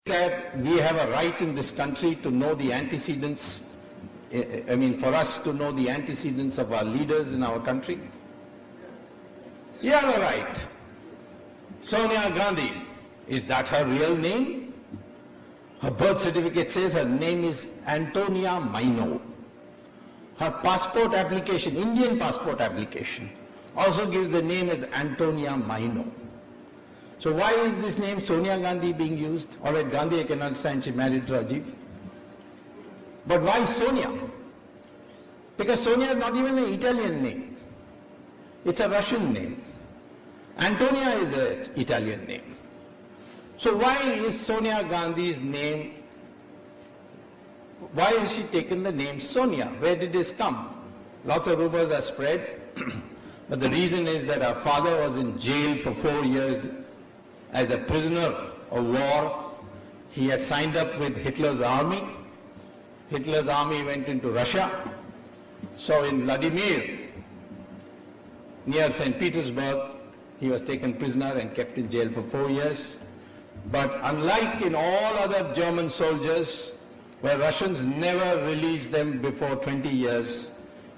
that we have a right in this country to know the antecedents, for us to know the antecedents of our leaders in our country? You have a right. Sonia Gandhi, is that her real name? Her birth certificate says her name is Antonia Maino. Her passport application, Indian passport application, also gives the name as Antonia Maino. So why is this name Sonia Gandhi being used? All right, Gandhi I can understand, she married Rajiv. But why Sonia? Because Sonia is not even an Italian name. It's a Russian name. Antonia is an Italian name. So why is Sonia Gandhi's name, why has she taken the name Sonia? Where did this come? Lots of rumors are spread, but the reason is that her father was in jail for 4 years as a prisoner of war. He had signed up with Hitler's army. Hitler's army went into Russia. So in Vladimir, near St. Petersburg, he was taken prisoner and kept in jail for 4 years. But unlike in all other German soldiers, where Russians never released them before 20 years,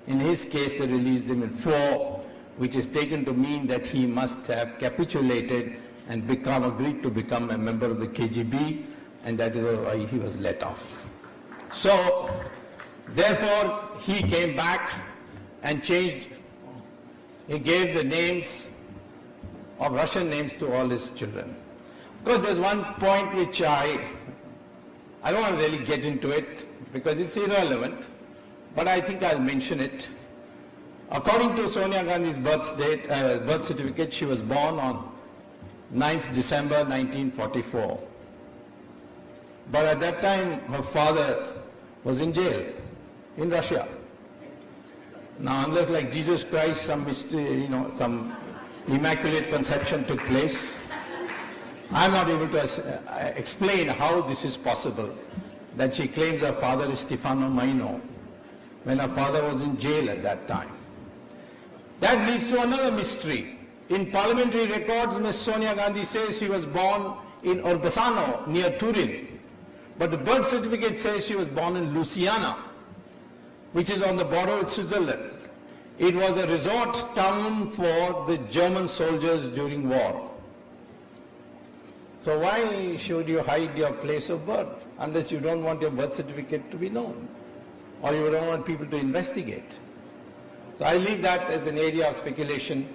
in his case they released him in 4, which is taken to mean that he must have capitulated and agreed to become a member of the KGB, and that is why he was let off. So, therefore, he came back and changed, he gave the names of Russian names to all his children. Of course, there's one point which I don't want to really get into it because it's irrelevant, but I think I'll mention it. According to Sonia Gandhi's birth certificate, she was born on 9th December 1944. But at that time, her father was in jail in Russia. Now, unless like Jesus Christ, some mystery, some immaculate conception took place, I'm not able to explain how this is possible, that she claims her father is Stefano Maino, when her father was in jail at that time. That leads to another mystery. In parliamentary records, Ms. Sonia Gandhi says she was born in Orbassano, near Turin. But the birth certificate says she was born in Louisiana, which is on the border with Switzerland. It was a resort town for the German soldiers during war. So why should you hide your place of birth unless you don't want your birth certificate to be known or you don't want people to investigate? So I leave that as an area of speculation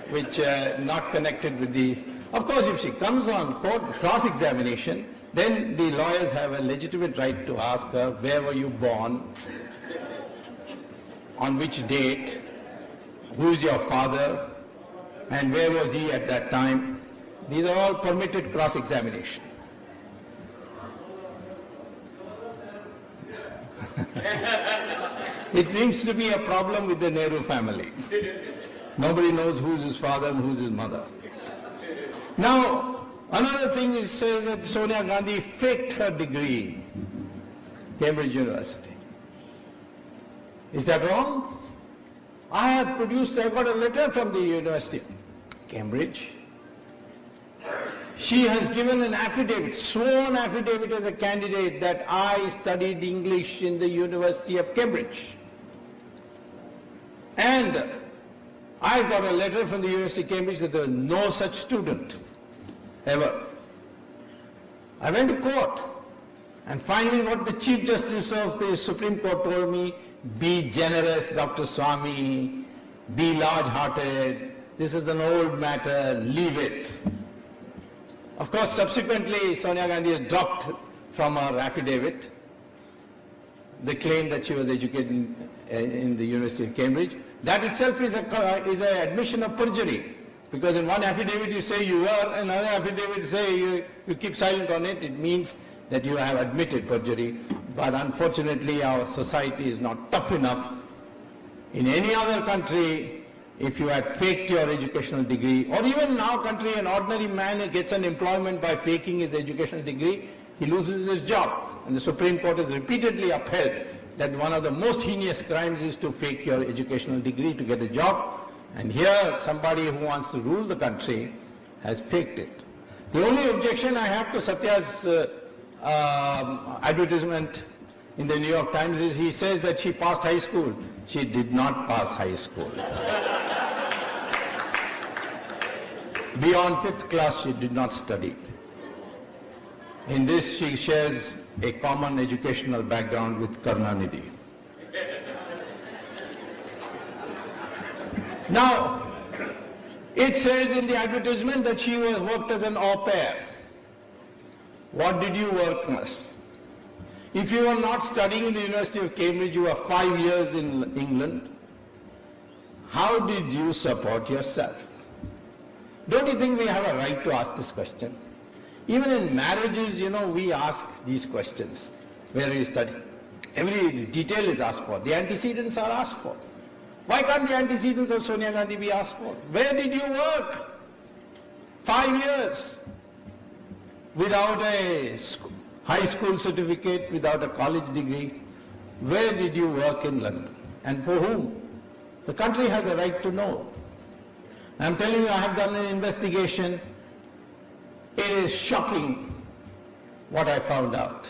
which not connected with the... Of course, if she comes on court cross-examination, then the lawyers have a legitimate right to ask her, where were you born, on which date, who is your father, and where was he at that time. These are all permitted cross-examination. It seems to be a problem with the Nehru family. Nobody knows who's his father and who's his mother. Now, another thing is says that Sonia Gandhi faked her degree, Cambridge University. Is that wrong? I got a letter from the University of Cambridge. She has given an affidavit, sworn affidavit as a candidate that I studied English in the University of Cambridge. And I got a letter from the University of Cambridge that there was no such student, ever. I went to court, and finally what the Chief Justice of the Supreme Court told me, be generous, Dr. Swamy, be large-hearted, this is an old matter, leave it. Of course, subsequently, Sonia Gandhi has dropped from her affidavit the claim that she was educated in the University of Cambridge. That itself is an admission of perjury, because in one affidavit you say you were, another affidavit you say you keep silent on it. It means that you have admitted perjury. But unfortunately, our society is not tough enough. In any other country, if you had faked your educational degree, or even in our country, an ordinary man gets an employment by faking his educational degree, he loses his job. And the Supreme Court has repeatedly upheld that one of the most heinous crimes is to fake your educational degree to get a job. And here, somebody who wants to rule the country has faked it. The only objection I have to Satya's advertisement in the New York Times is he says that she passed high school. She did not pass high school. Beyond 5th class, she did not study. In this, she shares a common educational background with Karunanidhi. Now, it says in the advertisement that she worked as an au pair. What did you work as? If you were not studying in the University of Cambridge, you were 5 years in England, how did you support yourself? Don't you think we have a right to ask this question? Even in marriages, we ask these questions. Where you study? Every detail is asked for. The antecedents are asked for. Why can't the antecedents of Sonia Gandhi be asked for? Where did you work? 5 years. Without a high school certificate, without a college degree. Where did you work in London? And for whom? The country has a right to know. I'm telling you, I have done an investigation. It is shocking what I found out.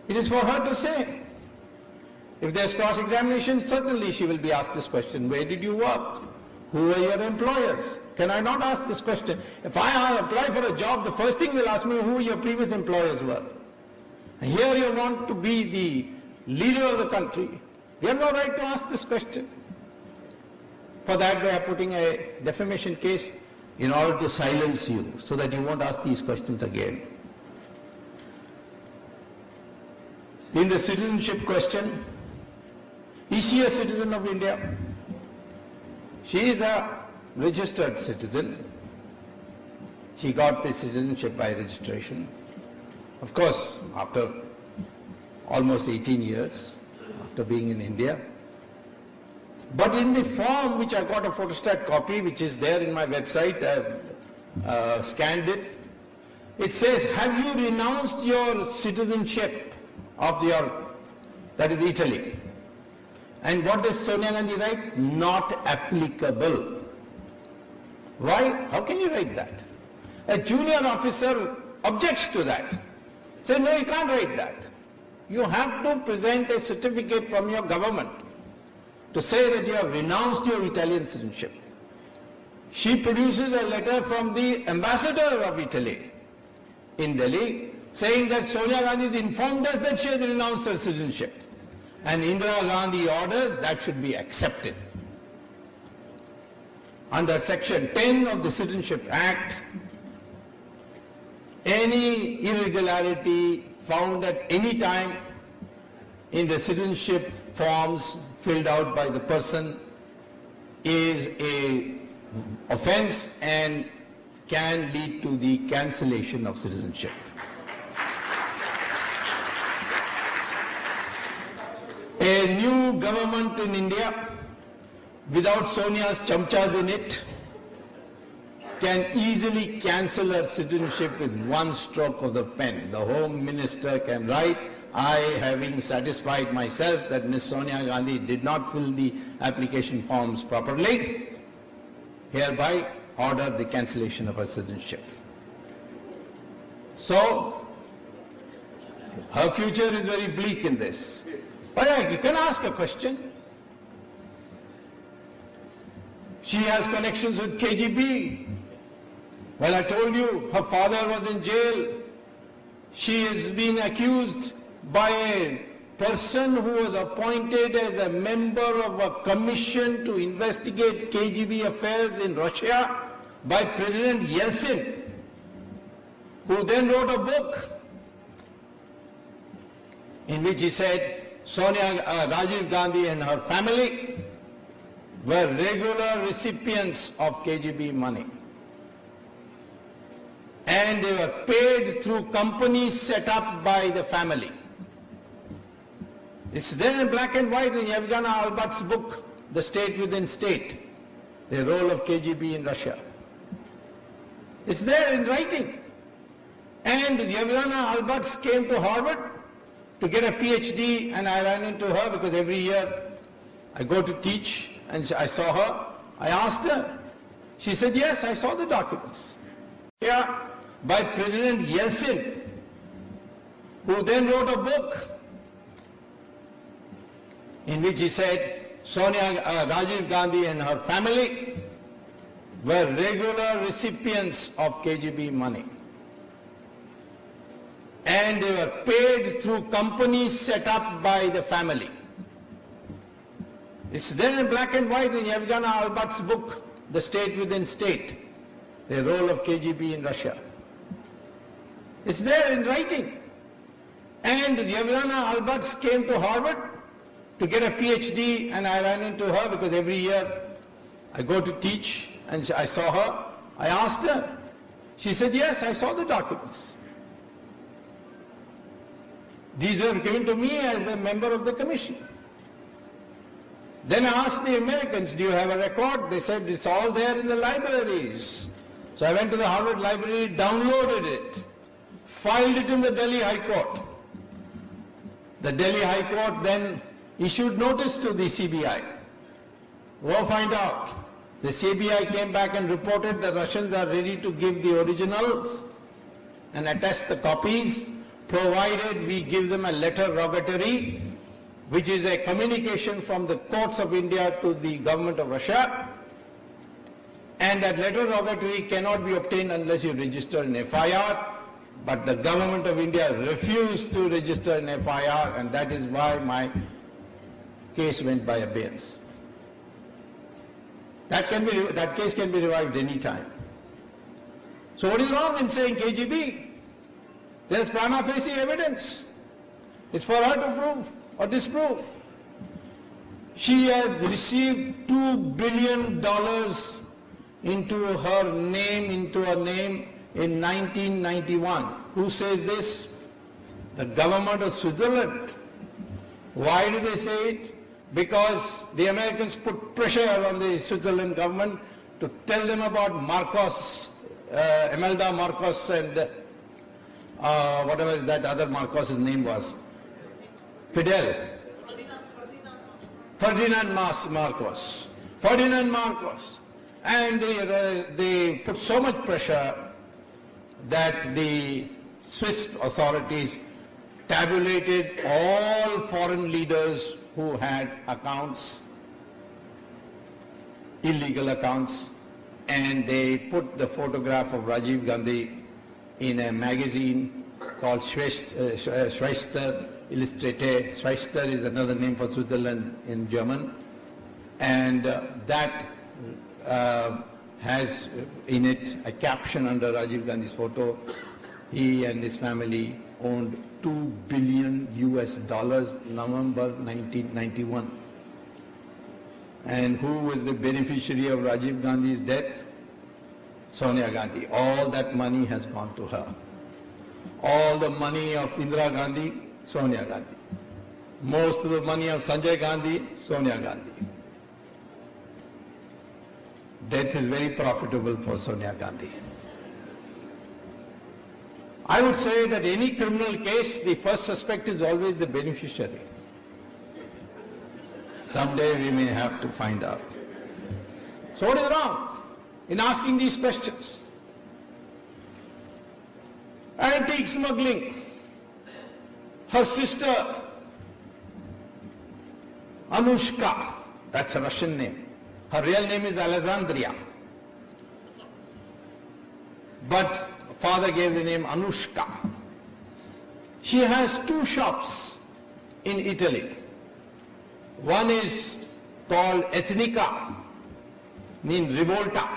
It is for her to say. If there's cross-examination, certainly she will be asked this question. Where did you work? Who were your employers? Can I not ask this question? If I apply for a job, the first thing they'll ask me who your previous employers were. And here you want to be the leader of the country. You have no right to ask this question. For that, they are putting a defamation case in order to silence you, so that you won't ask these questions again. In the citizenship question, is she a citizen of India? She is a registered citizen. She got the citizenship by registration. Of course, after almost 18 years, after being in India. But in the form which I got a photostat copy, which is there in my website, I've scanned it. It says, have you renounced your citizenship of that is Italy? And what does Sonia Gandhi write? Not applicable. Why? How can you write that? A junior officer objects to that. Say, no, you can't write that. You have to present a certificate from your government to say that you have renounced your Italian citizenship. She produces a letter from the ambassador of Italy in Delhi saying that Sonia Gandhi has informed us that she has renounced her citizenship. And Indira Gandhi orders that should be accepted. Under Section 10 of the Citizenship Act, any irregularity found at any time in the citizenship forms filled out by the person is an offense and can lead to the cancellation of citizenship. A new government in India, without Sonia's chamchas in it, can easily cancel her citizenship with one stroke of the pen. The Home Minister can write, I, having satisfied myself that Ms. Sonia Gandhi did not fill the application forms properly, hereby order the cancellation of her citizenship. So, her future is very bleak in this. But you can ask a question. She has connections with KGB. Well, I told you, her father was in jail. She is being accused by a person who was appointed as a member of a commission to investigate KGB affairs in Russia by President Yeltsin, who then wrote a book in which he said Rajiv Gandhi and her family were regular recipients of KGB money. And they were paid through companies set up by the family. It's there in black and white in Yevgeny Albat's book, The State Within State, the role of KGB in Russia. It's there in writing. And Yevgeny Albat came to Harvard to get a PhD, and I ran into her because every year I go to teach, and I saw her. I asked her. She said, yes, I saw the documents. Yeah, by President Yeltsin, who then wrote a book in which he said Rajiv Gandhi and her family were regular recipients of KGB money. And they were paid through companies set up by the family. It's there in black and white in Yevgeny Albat's book, The State Within State, the role of KGB in Russia. It's there in writing. And Yevgeny Albat came to Harvard to get a PhD, and I ran into her because every year I go to teach, and I saw her. I asked her. She said, yes, I saw the documents. These were given to me as a member of the commission. Then I asked the Americans, do you have a record? They said, it's all there in the libraries. So I went to the Harvard Library, downloaded it, filed it in the Delhi High Court. The Delhi High Court then issued notice to the CBI. Go find out. The CBI came back and reported the Russians are ready to give the originals and attest the copies, provided we give them a letter rogatory, which is a communication from the courts of India to the government of Russia. And that letter rogatory cannot be obtained unless you register an FIR. But the government of India refused to register an FIR, and that is why my case went by abeyance. That case can be revived any time. So what is wrong in saying KGB? There's prima facie evidence. It's for her to prove or disprove. She had received $2 billion into her name in 1991. Who says this? The government of Switzerland. Why do they say it? Because the Americans put pressure on the Switzerland government to tell them about Marcos, Imelda Marcos, and whatever that other Marcos's name was. Fidel. Ferdinand Marcos. Ferdinand Marcos. And they put so much pressure that the Swiss authorities tabulated all foreign leaders who had accounts, illegal accounts, and they put the photograph of Rajiv Gandhi in a magazine called Schwester Illustrated. Schwester is another name for Switzerland in German. And that has in it a caption under Rajiv Gandhi's photo. He and his family owned $2 billion November 1991. And who was the beneficiary of Rajiv Gandhi's death? Sonia Gandhi. All that money has gone to her. All the money of Indira Gandhi, Sonia Gandhi. Most of the money of Sanjay Gandhi, Sonia Gandhi. Death is very profitable for Sonia Gandhi. I would say that any criminal case, the first suspect is always the beneficiary. Someday we may have to find out. So what is wrong in asking these questions? Antique smuggling. Her sister, Anushka, that's a Russian name. Her real name is Alexandria. But father gave the name Anushka. She has two shops in Italy. One is called Ethnica, means Rivolta,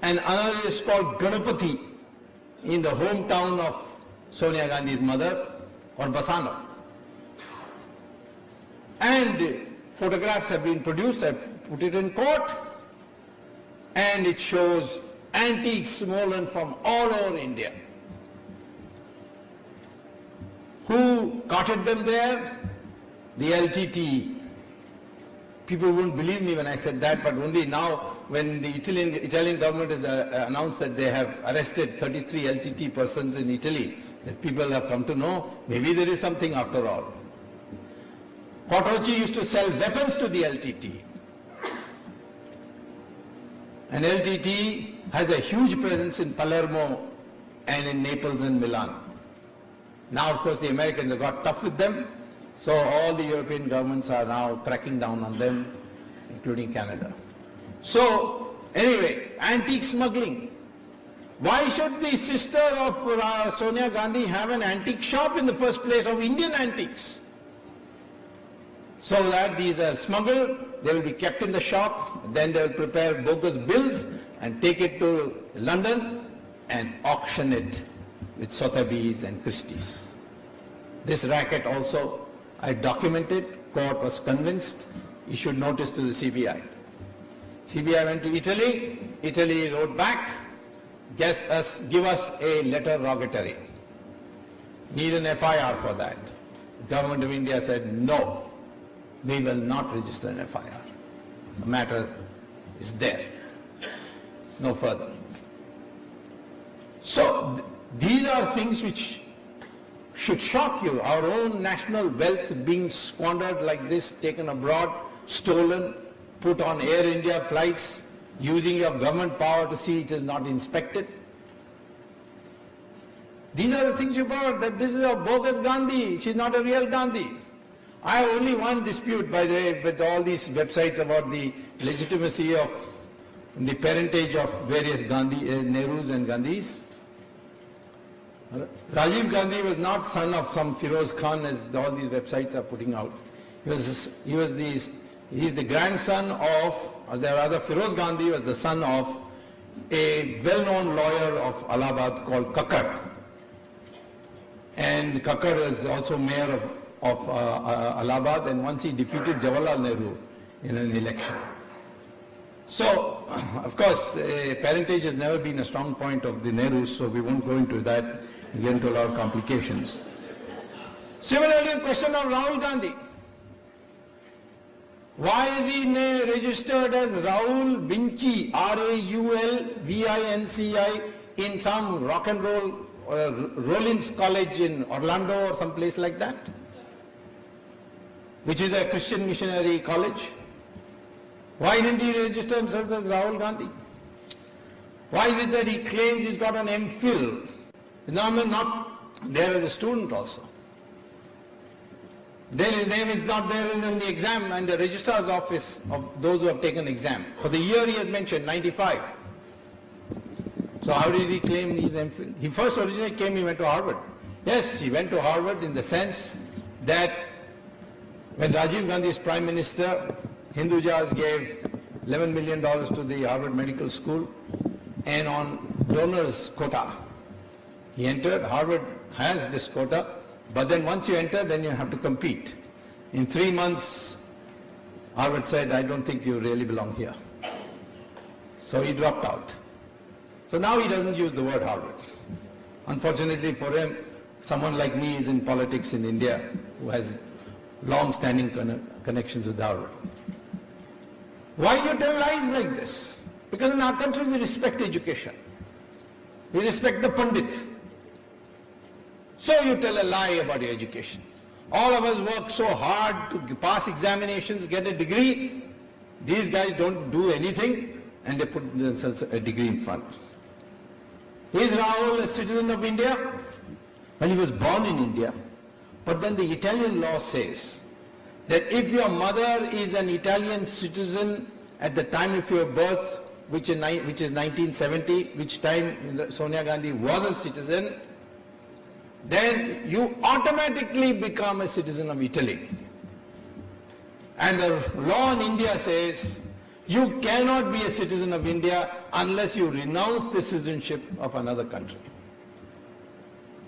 and another is called Ganapati, in the hometown of Sonia Gandhi's mother, or Bassano. And photographs have been produced, I've put it in court, and it shows antiques stolen from all over India. Who carted them there? The LTTE. People wouldn't believe me when I said that, but only now when the Italian government has announced that they have arrested 33 LTT persons in Italy, that people have come to know maybe there is something after all. Quattrochi used to sell weapons to the LTT. And LTT has a huge presence in Palermo and in Naples and Milan. Now, of course, the Americans have got tough with them, so all the European governments are now cracking down on them, including Canada. So, anyway, antique smuggling. Why should the sister of Sonia Gandhi have an antique shop in the first place of Indian antiques? So that these are smuggled, they will be kept in the shop, then they will prepare bogus bills and take it to London and auction it with Sotheby's and Christie's. This racket also I documented, court was convinced, issued notice to the CBI. CBI went to Italy, Italy wrote back, give us a letter rogatory. Need an FIR for that. The government of India said no. We will not register an FIR. The matter is there. No further. So these are things which should shock you. Our own national wealth being squandered like this, taken abroad, stolen, put on Air India flights, using your government power to see it is not inspected. These are the things you brought, that this is a bogus Gandhi. She's not a real Gandhi. I have only one dispute, by the way, with all these websites about the legitimacy of the parentage of various Nehrus and Gandhis. Rajiv Gandhi was not son of some Firoz Khan, as all these websites are putting out. He's the grandson of, or rather Firoz Gandhi was the son of a well-known lawyer of Allahabad called Kakkar. And Kakkar is also mayor of Allahabad, and once he defeated Jawaharlal Nehru in an election. So, of course, parentage has never been a strong point of the Nehrus, so we won't go into that and get into a lot of complications. Similarly, the question of Rahul Gandhi. Why is he registered as Rahul Vinci, R-A-U-L-V-I-N-C-I, in some rock and roll Rollins College in Orlando or some place like that, which is a Christian missionary college? Why didn't he register himself as Rahul Gandhi? Why is it that he claims he's got an MPhil? His name is not there as a student also. Then his name is not there in the exam and the registrar's office of those who have taken exam. For the year he has mentioned, 95. So how did he claim he's MPhil? He first originally came, he went to Harvard. Yes, he went to Harvard in the sense that when Rajiv Gandhi is Prime Minister, Hindujas gave $11 million to the Harvard Medical School, and on donors quota. He entered. Harvard has this quota, but then once you enter, then you have to compete. In 3 months, Harvard said, I don't think you really belong here. So he dropped out. So now he doesn't use the word Harvard. Unfortunately for him, someone like me is in politics in India who has long-standing connections with Harvard. Why do you tell lies like this? Because in our country we respect education. We respect the Pandit. So you tell a lie about your education. All of us work so hard to pass examinations, get a degree. These guys don't do anything and they put themselves a degree in front. Is Rahul a citizen of India? Well, he was born in India. But then the Italian law says that if your mother is an Italian citizen at the time of your birth, which is 1970, which time Sonia Gandhi was a citizen, then you automatically become a citizen of Italy. And the law in India says you cannot be a citizen of India unless you renounce the citizenship of another country.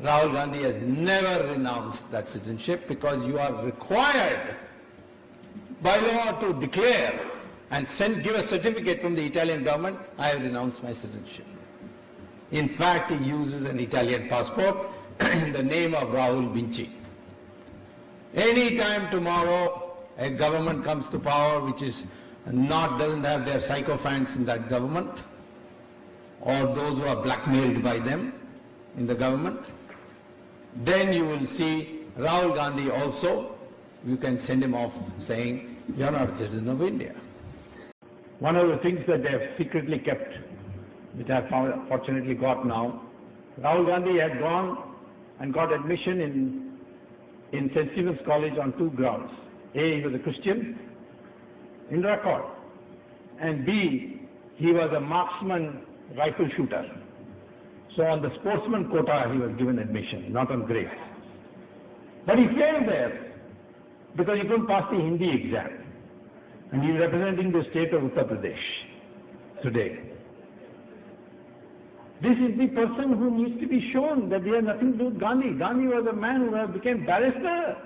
Rahul Gandhi has never renounced that citizenship because you are required by law to declare and give a certificate from the Italian government, I have renounced my citizenship. In fact, he uses an Italian passport in the name of Rahul Vinci. Any time tomorrow a government comes to power which doesn't have their sycophants in that government, or those who are blackmailed by them in the government, then you will see Rahul Gandhi also, you can send him off saying, you're not a citizen of India. One of the things that they have secretly kept, which I fortunately got now, Rahul Gandhi had gone and got admission in St. Stephen's College on two grounds. A, he was a Christian, in record, and B, he was a marksman rifle shooter. So on the sportsman quota, he was given admission, not on grades. But he failed there because he couldn't pass the Hindi exam. And he is representing the state of Uttar Pradesh today. This is the person who needs to be shown that he has nothing to do with Gandhi. Gandhi was a man who became barrister,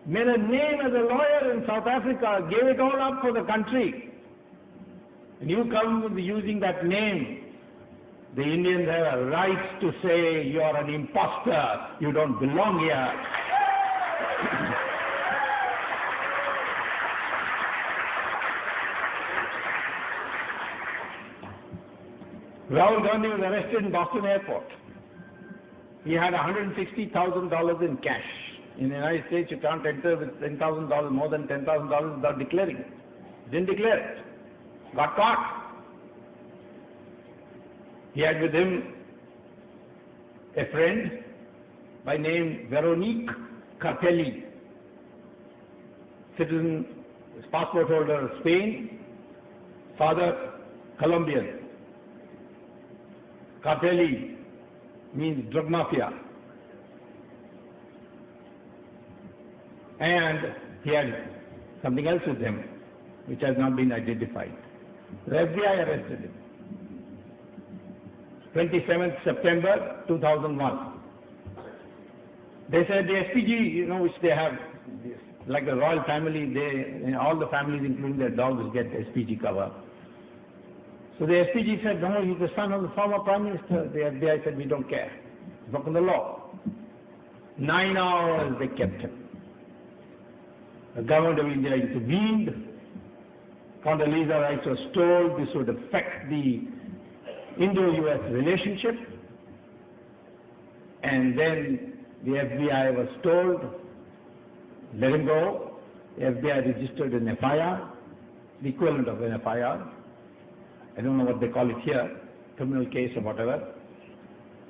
made a name as a lawyer in South Africa, gave it all up for the country. And you come with using that name, the Indians have a right to say you are an imposter, you don't belong here. Rahul Gandhi was arrested in Boston airport. He had $160,000 in cash. In the United States, you can't enter with $10,000, more than $10,000 without declaring it. Didn't declare it. Got caught. He had with him a friend by name Veronique Cartelli, citizen, passport holder of Spain, father Colombian. Cartelli means drug mafia. And he had something else with him, which has not been identified. The FBI arrested him. 27th September 2001. They said the SPG, which they have, like the royal family, all the families, including their dogs, get SPG cover. So the SPG said, no, he's the son of the former Prime Minister. The FBI said, we don't care. He's broken the law. 9 hours they kept him. The government of India intervened. Condoleezza Rice was told this would affect the Indo-US relationship. And then the FBI was told, let him go. The FBI registered an FIR, the equivalent of an FIR. I don't know what they call it here, criminal case or whatever.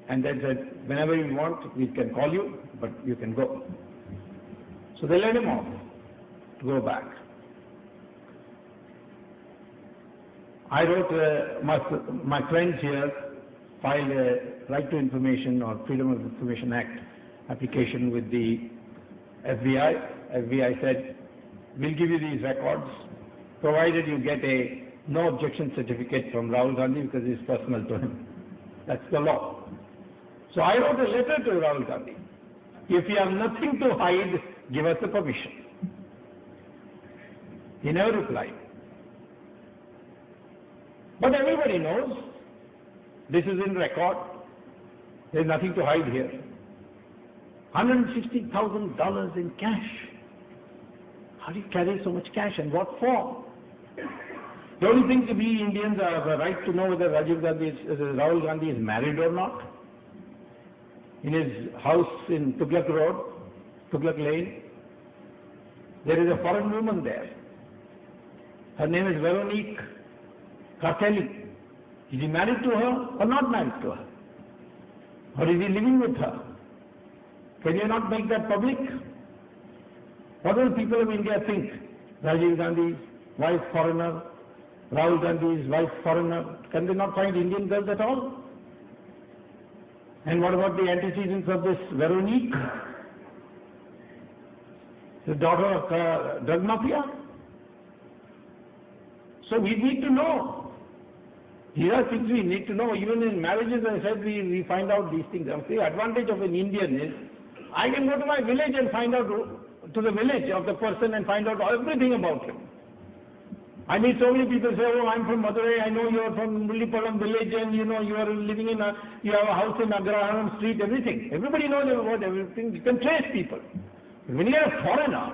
And they said, whenever you want, we can call you, but you can go. So they let him off to go back. I wrote, my friends here filed a Right to Information or Freedom of Information Act application with the FBI. FBI said, we'll give you these records, provided you get a no objection certificate from Rahul Gandhi because it's personal to him. That's the law. So I wrote a letter to Rahul Gandhi. If you have nothing to hide, give us the permission. He never replied. But everybody knows this is in record. There's nothing to hide here. $160,000 in cash. How do you carry so much cash and what for? The only thing to be Indians have a right to know whether Rahul Gandhi is married or not. In his house in Tughlaq Road, Tughlaq Lane, there is a foreign woman there. Her name is Veronique Cartelli. Is he married to her or not married to her? Or is he living with her? Can you not make that public? What will people of India think? Rajiv Gandhi's wife foreigner, Rahul Gandhi's wife foreigner. Can they not find Indian girls at all? And what about the antecedents of this Veronique? The daughter of drug mafia? So we need to know. These are things we need to know. Even in marriages, I said, we find out these things. The advantage of an Indian is, I can go to my village and find out, to the village of the person and find out everything about him. I meet so many people say, oh, I'm from Hazare, I know you're from Mullipalam village and you are living in you have a house in Agraharam street, everything. Everybody knows about everything. You can trace people. When you're a foreigner,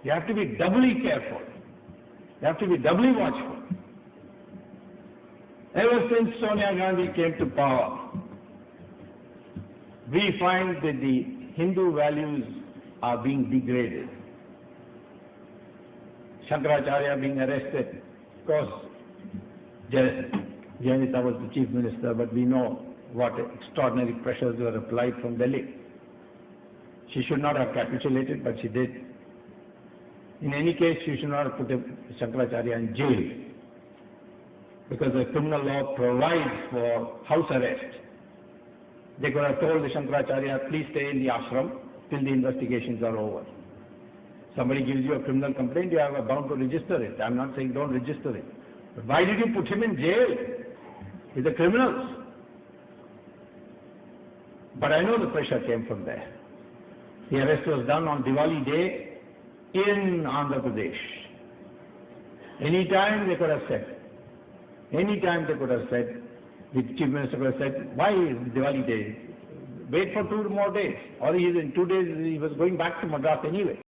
you have to be doubly careful. You have to be doubly watchful. Ever since Sonia Gandhi came to power, we find that the Hindu values are being degraded. Shankaracharya being arrested. Of course, Janata was the chief minister, but we know what extraordinary pressures were applied from Delhi. She should not have capitulated, but she did. In any case, she should not have put Shankaracharya in jail, because the criminal law provides for house arrest. They could have told the Shankaracharya, please stay in the ashram till the investigations are over. Somebody gives you a criminal complaint, you are bound to register it. I'm not saying don't register it. But why did you put him in jail with the criminals? But I know the pressure came from there. The arrest was done on Diwali day in Andhra Pradesh. Any time they could have said, the Chief Minister could have said, why is Diwali day? Wait for 2 more days. Or in 2 days he was going back to Madras anyway.